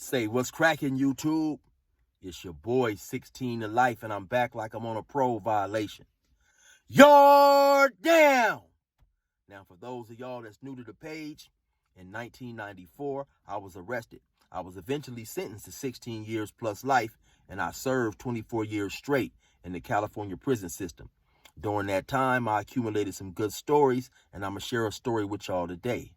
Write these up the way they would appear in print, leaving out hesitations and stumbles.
Say, what's cracking, YouTube? It's your boy, 16 to Life, and I'm back like I'm on a pro violation. You're down! Now, for those of y'all that's new to the page, in 1994, I was arrested. I was eventually sentenced to 16 years plus life, and I served 24 years straight in the California prison system. During that time, I accumulated some good stories, and I'm going to share a story with y'all today.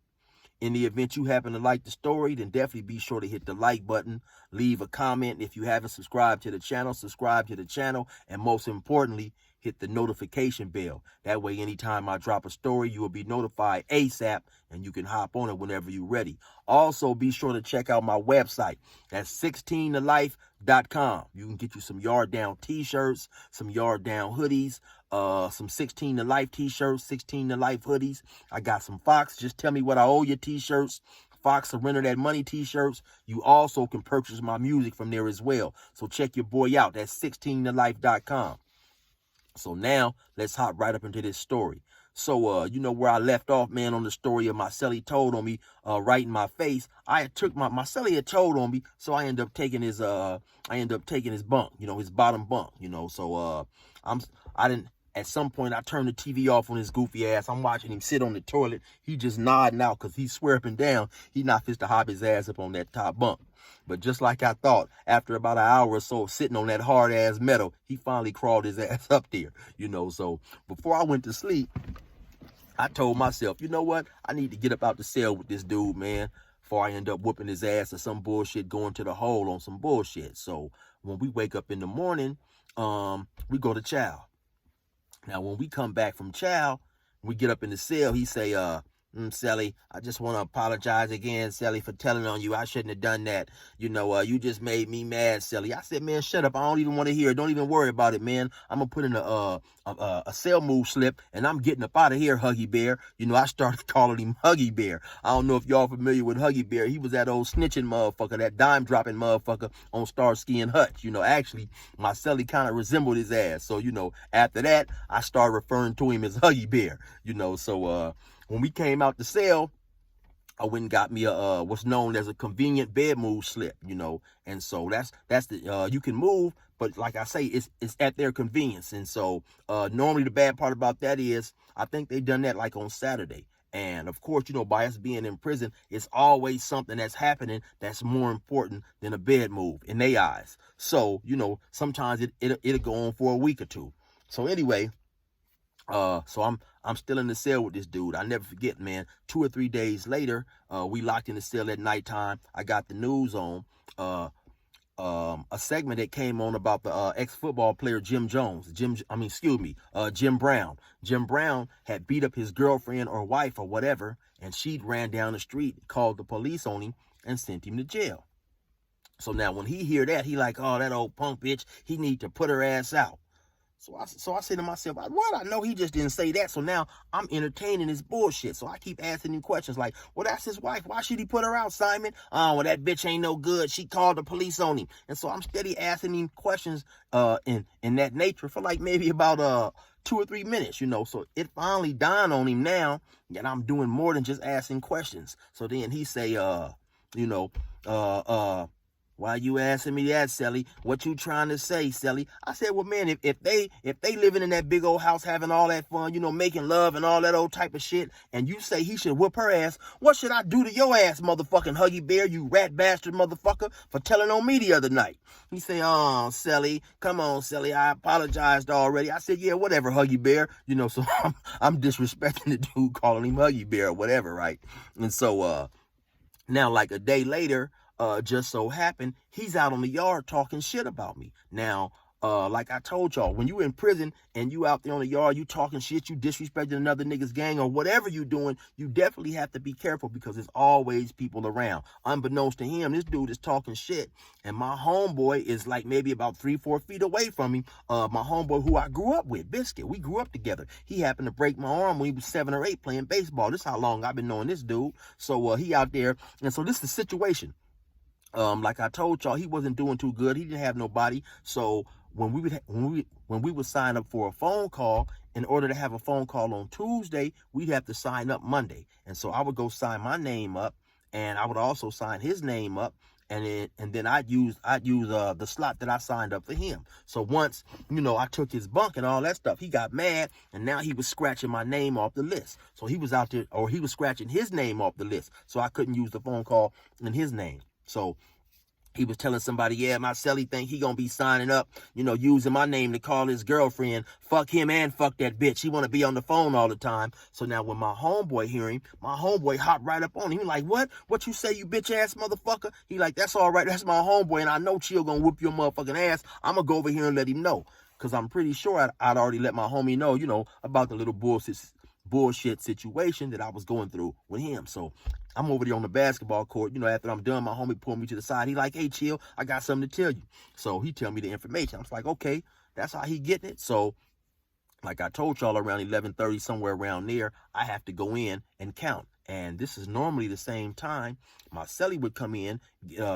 In the event you happen to like the story, then definitely be sure to hit the like button, leave a comment. If you haven't subscribed to the channel, subscribe to the channel, and most importantly, hit the notification bell. That way, anytime I drop a story, you will be notified ASAP, and you can hop on it whenever you're ready. Also, be sure to check out my website. That's 16tolife.com. You can get you some Yard Down t-shirts, some Yard Down hoodies, some 16 to Life t-shirts, 16 to Life hoodies. I got some Fox, just tell me what I owe you t-shirts, Fox Surrender That Money t-shirts. You also can purchase my music from there as well. So check your boy out. That's 16tolife.com. So now let's hop right up into this story. So, you know where I left off, man, on the story of my cellie told on me, right in my face. I took my cellie had told on me, so I ended up taking his bunk, you know, his bottom bunk, you know. So, at some point, I turned the TV off on his goofy ass. I'm watching him sit on the toilet. He just nodding out because he's swearing down. He not fit to hop his ass up on that top bunk. But just like I thought, after about an hour or so sitting on that hard-ass metal, he finally crawled his ass up there, you know. So before I went to sleep, I told myself, you know what? I need to get up out the cell with this dude, man, before I end up whooping his ass or some bullshit, going to the hole on some bullshit. So when we wake up in the morning, we go to chow. Now, when we come back from chow, we get up in the cell, he say, Cellie, I just want to apologize again, Cellie, for telling on you. I shouldn't have done that. You know, you just made me mad, Cellie. I said, man, shut up. I don't even want to hear it. Don't even worry about it, man. I'm going to put in a cell move slip, and I'm getting up out of here, Huggy Bear. You know, I started calling him Huggy Bear. I don't know if y'all familiar with Huggy Bear. He was that old snitching motherfucker, that dime-dropping motherfucker on Starsky and Hutch. You know, actually, my cellie kind of resembled his ass. So, you know, after that, I started referring to him as Huggy Bear. You know, so, when we came out the cell, I went and got me a what's known as a convenient bed move slip, you know, and so that's the you can move, but like I say, it's at their convenience. And so normally the bad part about that is I think they done that like on Saturday. And of course, you know, by us being in prison, it's always something that's happening that's more important than a bed move in their eyes. So, you know, sometimes it'll go on for a week or two. So anyway, so I'm still in the cell with this dude. I never forget, man. 2 or 3 days later, we locked in the cell at nighttime. I got the news on a segment that came on about the ex-football player Jim Brown. Jim Brown had beat up his girlfriend or wife or whatever, and she'd ran down the street, called the police on him, and sent him to jail. So now when he hear that, he like, oh, that old punk bitch, he need to put her ass out. So I say to myself, what? I know he just didn't say that. So now I'm entertaining this bullshit. So I keep asking him questions like, well, that's his wife. Why should he put her out, Simon? Oh, well, that bitch ain't no good. She called the police on him. And so I'm steady asking him questions in that nature for like maybe about 2 or 3 minutes, you know. So it finally dawned on him now that I'm doing more than just asking questions. So then he say, why you asking me that, Cellie? What you trying to say, Cellie? I said, well, man, if they living in that big old house having all that fun, you know, making love and all that old type of shit, and you say he should whoop her ass, what should I do to your ass, motherfucking Huggy Bear, you rat bastard motherfucker, for telling on me the other night? He say, oh, Cellie, come on, Cellie, I apologized already. I said, yeah, whatever, Huggy Bear. You know, so I'm disrespecting the dude, calling him Huggy Bear or whatever, right? And so now, like a day later, just so happened, he's out on the yard talking shit about me. Now, like I told y'all, when you in prison and you out there on the yard, you talking shit, you disrespecting another nigga's gang or whatever you doing, you definitely have to be careful because there's always people around. Unbeknownst to him, this dude is talking shit, and my homeboy is like maybe about 3-4 feet away from him. My homeboy who I grew up with, Biscuit, we grew up together. He happened to break my arm when he was 7 or 8 playing baseball. This is how long I've been knowing this dude. So he out there, and so this is the situation. Like I told y'all, he wasn't doing too good. He didn't have nobody. So when we would sign up for a phone call, in order to have a phone call on Tuesday, we'd have to sign up Monday. And so I would go sign my name up, and I would also sign his name up. and then I'd use the slot that I signed up for him. So once, I took his bunk and all that stuff, he got mad, and now he was scratching my name off the list. So he was out there, or he was scratching his name off the list, so I couldn't use the phone call in his name. So he was telling somebody, yeah, my cellie think he gonna be signing up, using my name to call his girlfriend. Fuck him and fuck that bitch. He wanna be on the phone all the time. So now when my homeboy hear him, my homeboy hopped right up on him. He like, what? What you say, you bitch ass motherfucker? He like, that's all right. That's my homeboy, and I know Chill gonna whoop your motherfucking ass. I'm gonna go over here and let him know. Because I'm pretty sure I'd already let my homie know, about the little bullshit situation that I was going through with him. So I'm over there on the basketball court, after I'm done, my homie pulled me to the side. He like, hey, Chill, I got something to tell you. So he tell me the information. I was like, okay, that's how he getting it. So like I told y'all, around 11:30, somewhere around there, I have to go in and count. And this is normally the same time my cellie would come in,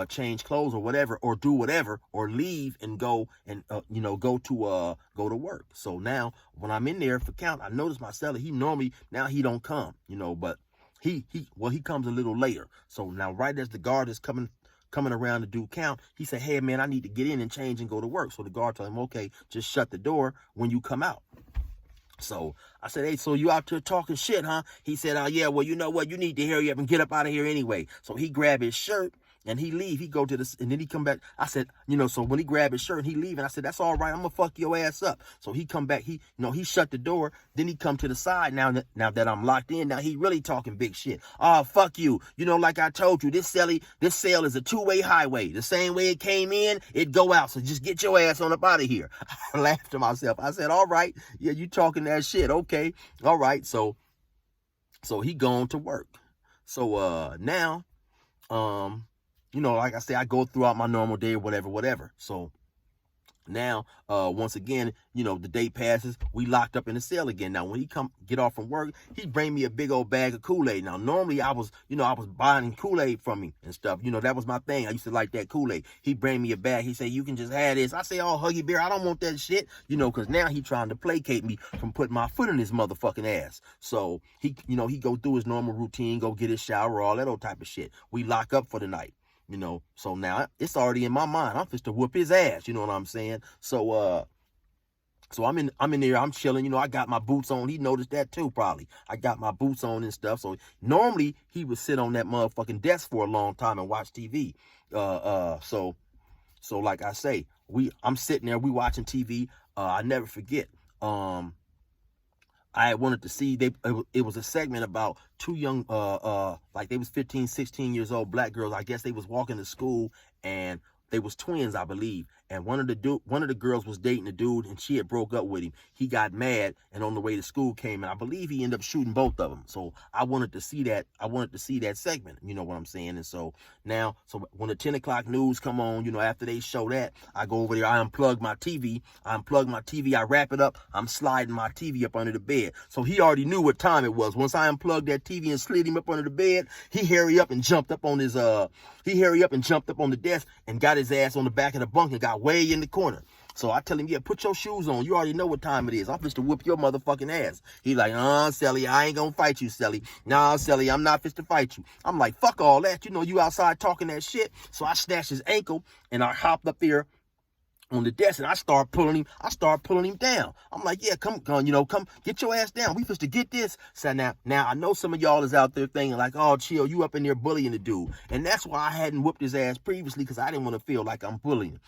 change clothes or whatever, or do whatever, or leave and go and go to work. So now when I'm in there for count, I notice my cellie, he normally, now he don't come, but he comes a little later. So now right as the guard is coming around to do count, he said, hey man, I need to get in and change and go to work. So the guard told him, okay, just shut the door when you come out. So I said, hey, so you out there talking shit, huh? He said, yeah, well, you know what? You need to hurry up and get up out of here anyway. So he grabbed his shirt and he leave. He go to this, and then he come back. I said, so when he grabbed his shirt and he leave, and I said, that's all right. I'm gonna fuck your ass up. So he come back. He shut the door. Then he come to the side. Now that I'm locked in, now he really talking big shit. Oh, fuck you. Like I told you, this cell is a two-way highway. The same way it came in, it go out. So just get your ass on up out of here. I laughed to myself. I said, all right. Yeah, you talking that shit. Okay. All right. So he gone to work. So now, like I say, I go throughout my normal day or whatever. So now, once again, the day passes, we locked up in the cell again. Now, when he get off from work, he bring me a big old bag of Kool-Aid. Now, normally I was buying Kool-Aid from him and stuff. That was my thing. I used to like that Kool-Aid. He bring me a bag. He said, you can just have this. I say, oh, Huggy Bear, I don't want that shit, because now he trying to placate me from putting my foot in his motherfucking ass. So he go through his normal routine, go get his shower, all that old type of shit. We lock up for the night. So now it's already in my mind. I'm supposed to whoop his ass. You know what I'm saying? So I'm in there. I'm chilling. I got my boots on. He noticed that too, probably. I got my boots on and stuff. So normally he would sit on that motherfucking desk for a long time and watch TV. So like I say, I'm sitting there. We watching TV. I never forget. I wanted to see, it was a segment about two young, like they was 15, 16 years old, black girls. I guess they was walking to school, and they was twins, I believe. And one of the girls was dating a dude, and she had broke up with him. He got mad, and on the way to school came, and I believe he ended up shooting both of them. So I wanted to see that. I wanted to see that segment. You know what I'm saying? And so now, when the 10 o'clock news come on, after they show that, I go over there. I unplug my TV. I wrap it up. I'm sliding my TV up under the bed. So he already knew what time it was. Once I unplugged that TV and slid him up under the bed, he hurry up and jumped up on his the desk and got his ass on the back of the bunk and got way in the corner. So I tell him, yeah, put your shoes on. You already know what time it is. I'm supposed to whoop your motherfucking ass. He like, Cellie, I ain't gonna fight you, Cellie. Nah, Cellie, I'm not supposed to fight you. I'm like, fuck all that. You outside talking that shit. So I snatched his ankle and I hopped up there on the desk, and I start pulling him down. I'm like, yeah, come get your ass down. We supposed to get this. So now I know some of y'all is out there thinking like, oh, Chill, you up in there bullying the dude. And that's why I hadn't whooped his ass previously, because I didn't want to feel like I'm bullying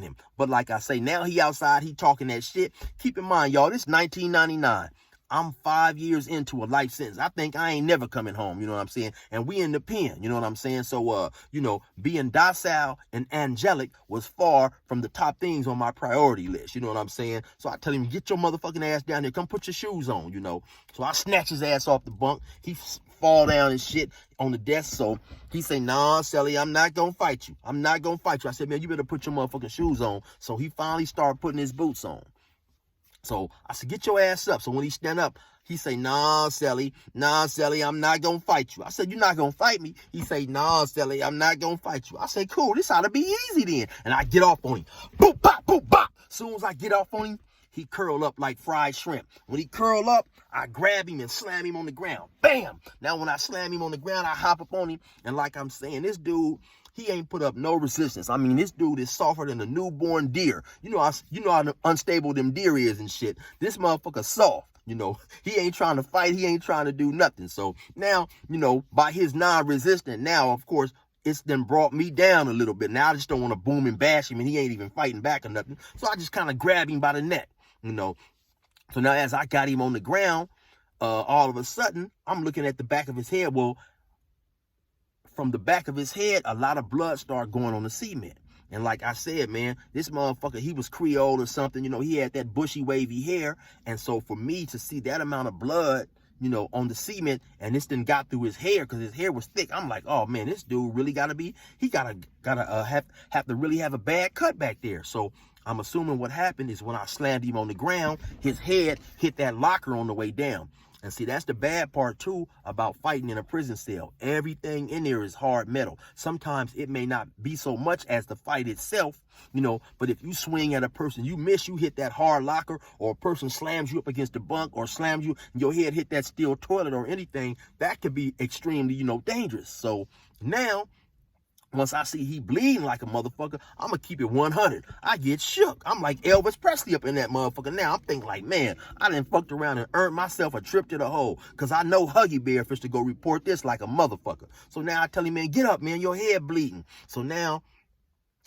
him. But like I say, now he outside, he talking that shit. Keep in mind, y'all, this 1999. I'm 5 years into a life sentence. I think I ain't never coming home, you know what I'm saying? And we in the pen, you know what I'm saying? So, being docile and angelic was far from the top things on my priority list, you know what I'm saying? So I tell him, get your motherfucking ass down here. Come put your shoes on, So I snatch his ass off the bunk. He fall down and shit on the desk. So he say, nah, Cellie, I'm not going to fight you. I said, man, you better put your motherfucking shoes on. So he finally started putting his boots on. So I said, get your ass up. So when he stand up, he say, nah, Cellie, I'm not going to fight you. I said, you're not going to fight me? He say, nah, Cellie, I'm not going to fight you. I say, cool, this ought to be easy then. And I get off on him. Boop, bop, boop, bop. As soon as I get off on him, he curl up like fried shrimp. When he curl up, I grab him and slam him on the ground. Bam! Now, when I slam him on the ground, I hop up on him. And like I'm saying, this dude, he ain't put up no resistance. I mean, this dude is softer than a newborn deer. You know how unstable them deer is and shit. This motherfucker soft. He ain't trying to fight. He ain't trying to do nothing. So now, by his non-resistant, now, of course, it's then brought me down a little bit. Now I just don't want to boom and bash him, and he ain't even fighting back or nothing. So I just kind of grab him by the neck, So now as I got him on the ground, all of a sudden, I'm looking at the back of his head. Well, from the back of his head, a lot of blood started going on the cement. And like I said, man, this motherfucker, he was Creole or something. He had that bushy, wavy hair. And so for me to see that amount of blood, on the cement, and this done got through his hair because his hair was thick, I'm like, oh man, this dude really gotta have to really have a bad cut back there. So I'm assuming what happened is when I slammed him on the ground, his head hit that locker on the way down. And see, that's the bad part too about fighting in a prison cell. Everything in there is hard metal. Sometimes it may not be so much as the fight itself, but if you swing at a person, you miss, you hit that hard locker, or a person slams you up against the bunk, or slams you, your head hit that steel toilet or anything, that could be extremely, dangerous. So now, once I see he bleeding like a motherfucker, I'm going to keep it 100. I get shook. I'm like Elvis Presley up in that motherfucker. Now I'm thinking like, man, I done fucked around and earned myself a trip to the hole. Because I know Huggy Bear Fish to go report this like a motherfucker. So now I tell him, man, get up, man. Your head bleeding. So now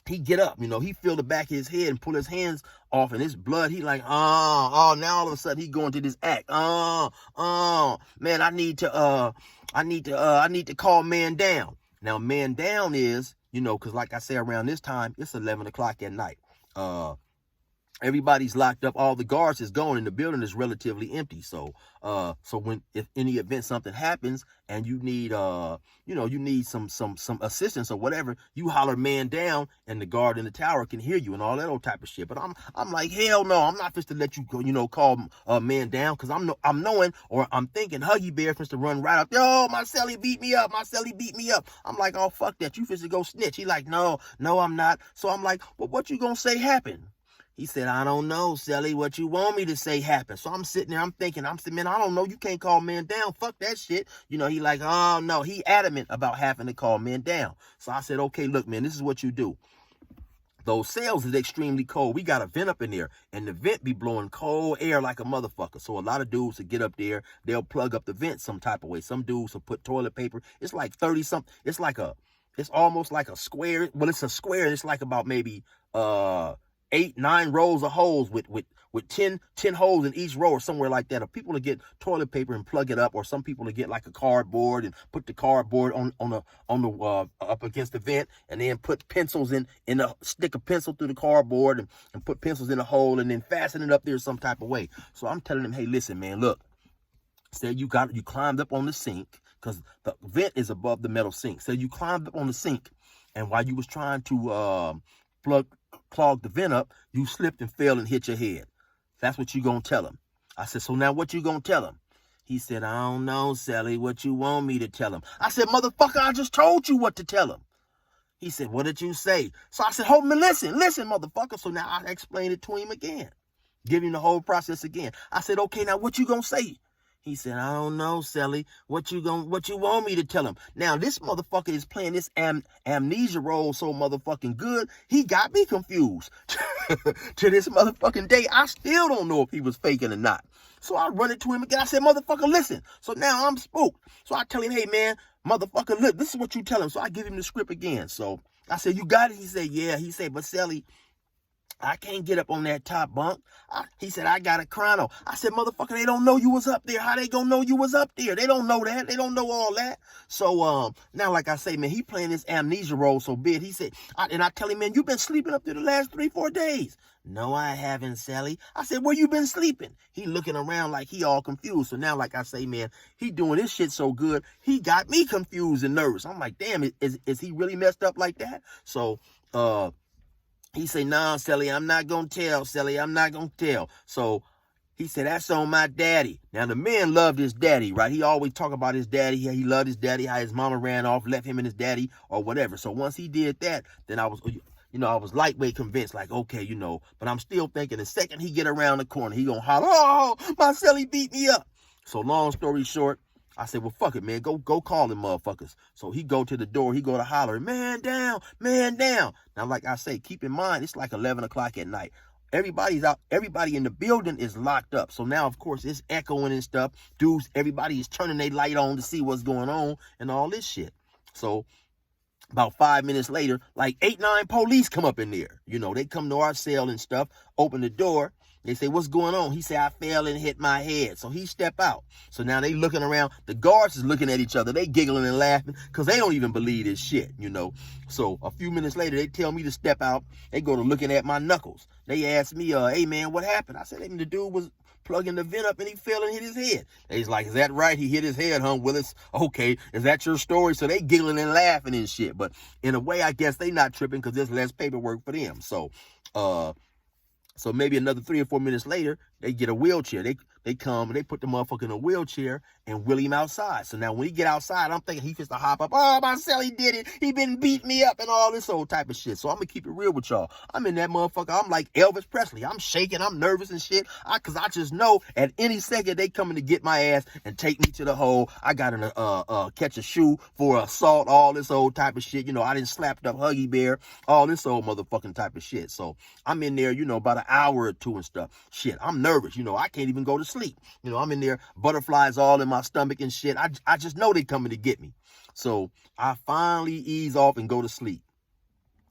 he get up, he feel the back of his head and pull his hands off, and his blood, he like, now all of a sudden he going to this act. Man, I need to call man down. Now, man down is, because like I say, around this time, it's 11 o'clock at night. Everybody's locked up. All the guards is gone, and the building is relatively empty. So when, if any event, something happens, and you need, you need some assistance or whatever, you holler man down, and the guard in the tower can hear you and all that old type of shit. But I'm like, hell no, I'm not just to let you go, call man down, because I'm knowing, or I'm thinking Huggy Bear finna to run right up. Yo, my cellie beat me up. I'm like, oh, fuck that. You finna go snitch. He like, no, I'm not. So I'm like, well, what you gonna say happened? He said, I don't know, Cellie, what you want me to say happened. So I'm sitting there, I'm thinking, man, I don't know. You can't call man down. Fuck that shit. He like, oh, no. He adamant about having to call man down. So I said, okay, look, man, this is what you do. Those cells is extremely cold. We got a vent up in there, and the vent be blowing cold air like a motherfucker. So a lot of dudes will get up there, they'll plug up the vent some type of way. Some dudes will put toilet paper. It's like 30-something. It's almost like a square. Well, it's a square, and it's like about maybe 8-9 rows of holes with 10 holes in each row or somewhere like that. Or people to get toilet paper and plug it up, or some people to get like a cardboard and put the cardboard on the up against the vent, and then put pencils in a stick a pencil through the cardboard and put pencils in a hole and then fasten it up there some type of way. So I'm telling them, hey, listen, man, look, say you climbed up on the sink, because the vent is above the metal sink. So you climbed up on the sink, and while you was trying to clog the vent up, you slipped and fell and hit your head. That's what you gonna tell him. I said, so now what you gonna tell him? He said, I don't know, Cellie, what you want me to tell him? I said, motherfucker, I just told you what to tell him. He said, what did you say? So I said, hold me, listen, motherfucker. So now I explained it to him again, give him the whole process again. I said, okay, now what you gonna say? He said, I don't know, Cellie. What you want me to tell him? Now, this motherfucker is playing this amnesia role so motherfucking good, he got me confused. To this motherfucking day, I still don't know if he was faking or not. So I run it to him again. I said, motherfucker, listen. So now I'm spooked. So I tell him, hey, man, motherfucker, look, this is what you tell him. So I give him the script again. So I said, you got it? He said, yeah. He said, but Cellie, I can't get up on that top bunk. He said, I got a chrono. I said, motherfucker, they don't know you was up there. How they gonna know you was up there? They don't know that. They don't know all that. So now, like I say, man, he playing this amnesia role so big. He said, and I tell him, man, you been sleeping up there the last 3-4 days. No, I haven't, Cellie. I said, where you been sleeping? He looking around like he all confused. So now, like I say, man, he doing this shit so good, he got me confused and nervous. I'm like, damn, is he really messed up like that? So, he said, nah, Cellie, I'm not going to tell, Cellie. I'm not going to tell. So he said, that's on my daddy. Now, the man loved his daddy, right? He always talk about his daddy. He loved his daddy, how his mama ran off, left him and his daddy or whatever. So once he did that, then I was lightweight convinced, like, okay, but I'm still thinking the second he get around the corner, he gonna holler, oh, my cellie beat me up. So long story short, I said, well, fuck it, man. Go call them motherfuckers. So he go to the door. He go to holler, man down, man down. Now, like I say, keep in mind, it's like 11 o'clock at night. Everybody's out. Everybody in the building is locked up. So now, of course, it's echoing and stuff. Dudes, everybody is turning their light on to see what's going on and all this shit. So about 5 minutes later, like 8, 9 police come up in there. They come to our cell and stuff, open the door. They say, what's going on? He said, I fell and hit my head. So he step out. So now they looking around. The guards is looking at each other. They giggling and laughing because they don't even believe this shit, So a few minutes later, they tell me to step out. They go to looking at my knuckles. They ask me, hey, man, what happened? I said, the dude was plugging the vent up and he fell and hit his head. He's like, is that right? He hit his head, huh, Willis? Okay, is that your story? So they giggling and laughing and shit. But in a way, I guess they not tripping because there's less paperwork for them. So maybe another 3 or 4 minutes later, they get a wheelchair. They come and they put the motherfucker in a wheelchair and wheel him outside. So now when he get outside, I'm thinking he fits to hop up. Oh, my cellie did it. He been beat me up and all this old type of shit. So I'm going to keep it real with y'all. I'm in that motherfucker. I'm like Elvis Presley. I'm shaking. I'm nervous and shit. Because I just know at any second they coming to get my ass and take me to the hole. I got to catch a shoe for assault, all this old type of shit. I didn't slapped up Huggy Bear, all this old motherfucking type of shit. So I'm in there, about an hour or two and stuff. Shit, I'm nervous. I can't even go to sleep. I'm in there, butterflies all in my stomach and shit. I just know they coming to get me. So I finally ease off and go to sleep.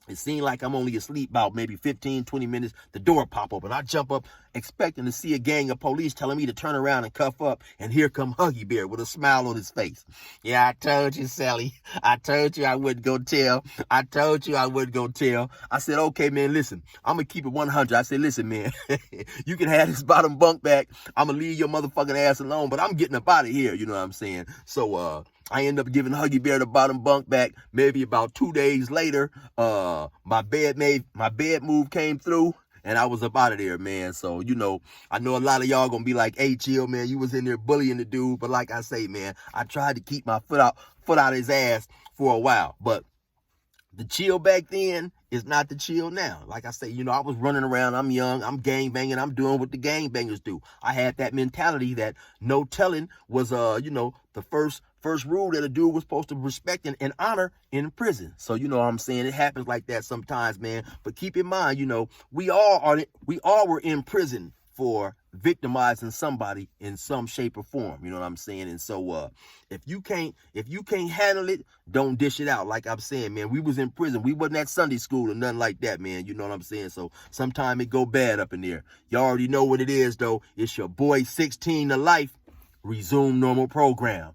It seemed like I'm only asleep about maybe 15, 20 minutes. The door pop open. I jump up expecting to see a gang of police telling me to turn around and cuff up. And here come Huggy Bear with a smile on his face. Yeah, I told you, Cellie. I told you I wouldn't go tell. I told you I wouldn't go tell. I said, okay, man, listen. I'm going to keep it 100. I said, listen, man, you can have this bottom bunk back. I'm going to leave your motherfucking ass alone, but I'm getting up out of here. You know what I'm saying? So, I end up giving Huggy Bear the bottom bunk back. Maybe about 2 days later, my bed move came through and I was up out of there, man. So, I know a lot of y'all gonna be like, hey, chill, man, you was in there bullying the dude. But like I say, man, I tried to keep my foot out his ass for a while. But the chill back then is not the chill now. Like I say, I was running around. I'm young. I'm gang banging. I'm doing what the gang bangers do. I had that mentality that no telling was, the first rule that a dude was supposed to respect and honor in prison. So, what I'm saying? It happens like that sometimes, man. But keep in mind, we all were in prison for victimizing somebody in some shape or form. You know what I'm saying? And so if you can't handle it, don't dish it out. Like I'm saying, man, we was in prison. We wasn't at Sunday school or nothing like that, man. You know what I'm saying? So sometime it go bad up in there. You already know what it is, though. It's your boy 16 to life. Resume normal program.